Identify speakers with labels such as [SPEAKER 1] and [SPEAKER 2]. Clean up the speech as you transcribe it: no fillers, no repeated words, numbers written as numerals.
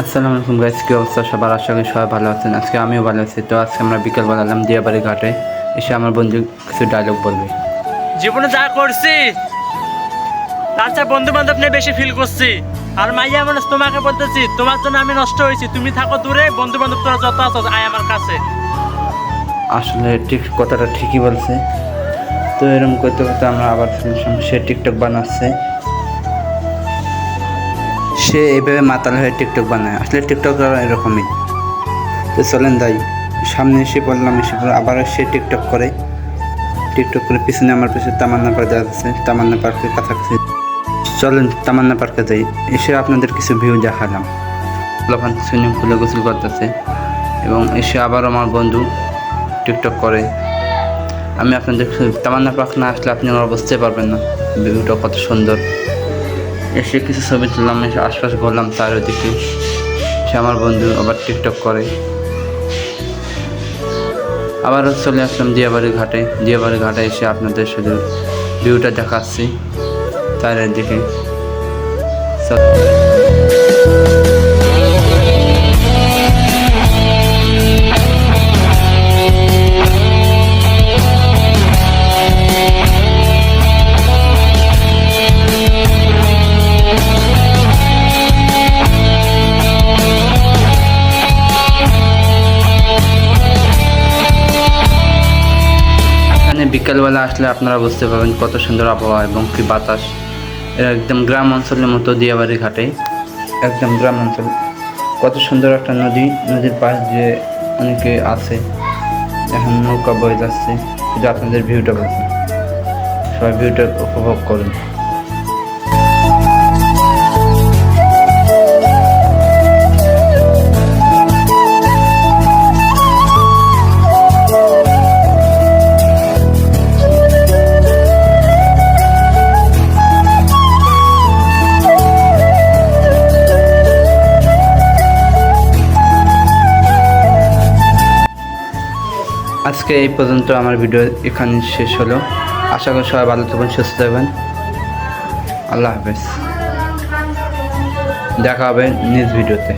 [SPEAKER 1] আসসালামু আলাইকুম গাইস, কি অবস্থা সবার? আশা করি সবাই ভালো আছেন। আজকে আমিও ভালো আছি। তো আজকে আমরা বিকেলবেলা এলাম দিয়াবাড়ি ঘাটে। এসে আমার বন্ধু কিছু ডায়লগ বলবে।
[SPEAKER 2] জীবনে যা করছি তার চেয়ে বন্ধু বান্ধব নিয়ে বেশি ফিল করছি। আর মাইয়া মানুষ তোমাকে বলতেছি, তোমার জন্য আমি নষ্ট হয়েছি। তুমি থাকো দূরে, বন্ধু বান্ধব তোরা যত আছো আয় আমার কাছে।
[SPEAKER 1] আসলে ঠিক কথাটা ঠিকই বলছে। তো এরকম করতে করতে আমরা আবার সে টিকটক বানাচ্ছে। সে এইভাবে মাতাল হয়ে টিকটক বানায়। আসলে টিকটক এরকমই। তো চলেন যাই, সামনে এসে বললাম, এসে আবার সে টিকটক করে পিছনে আমার পিছনে তামান্না পার্ক যাচ্ছে। তামান্না পার্কের কাছাকাছি চলেন, তামান্না পার্কে যাই। এসে আপনাদের কিছু ভিউ দেখালাম। লোকান সুইমিং পুলে গোসল করতেছে এবং এসে আবার আমার বন্ধু টিকটক করে। আমি আপনাদের তামান্না পার্ক না আসলে আপনি আমার বুঝতে পারবেন না ভিউটা কত সুন্দর। এসে কিছু ছবি তুললাম, এসে আশপাশ ঘুরলাম চারিদিকে। সে আমার বন্ধু আবার টিকটক করে। আবারও চলে আসলাম দিয়াবাড়ি ঘাটে এসে আপনাদের শুধু ভিউটা দেখাচ্ছি চারিদিকে। বিকালবেলা আসলে আপনারা বুঝতে পারবেন কত সুন্দর আবহাওয়া এবং কি বাতাস। এরা একদম গ্রাম অঞ্চলের মতো দিয়াবাড়ি ঘাটে, একদম গ্রাম অঞ্চল। কত সুন্দর একটা নদীর পাশ দিয়ে অনেকে আছে। এখন নৌকা বয়ে যাচ্ছে। শুধু আপনাদের ভিউটা বলছি, সবাই ভিউটা উপভোগ করুন। আজকে এই পর্যন্ত আমার ভিডিও এখানে শেষ হলো। আশা করি সবাই ভালো থাকবেন, সুস্থ থাকবেন। আল্লাহ হাফেজ, দেখা হবে নেক্সট ভিডিওতে।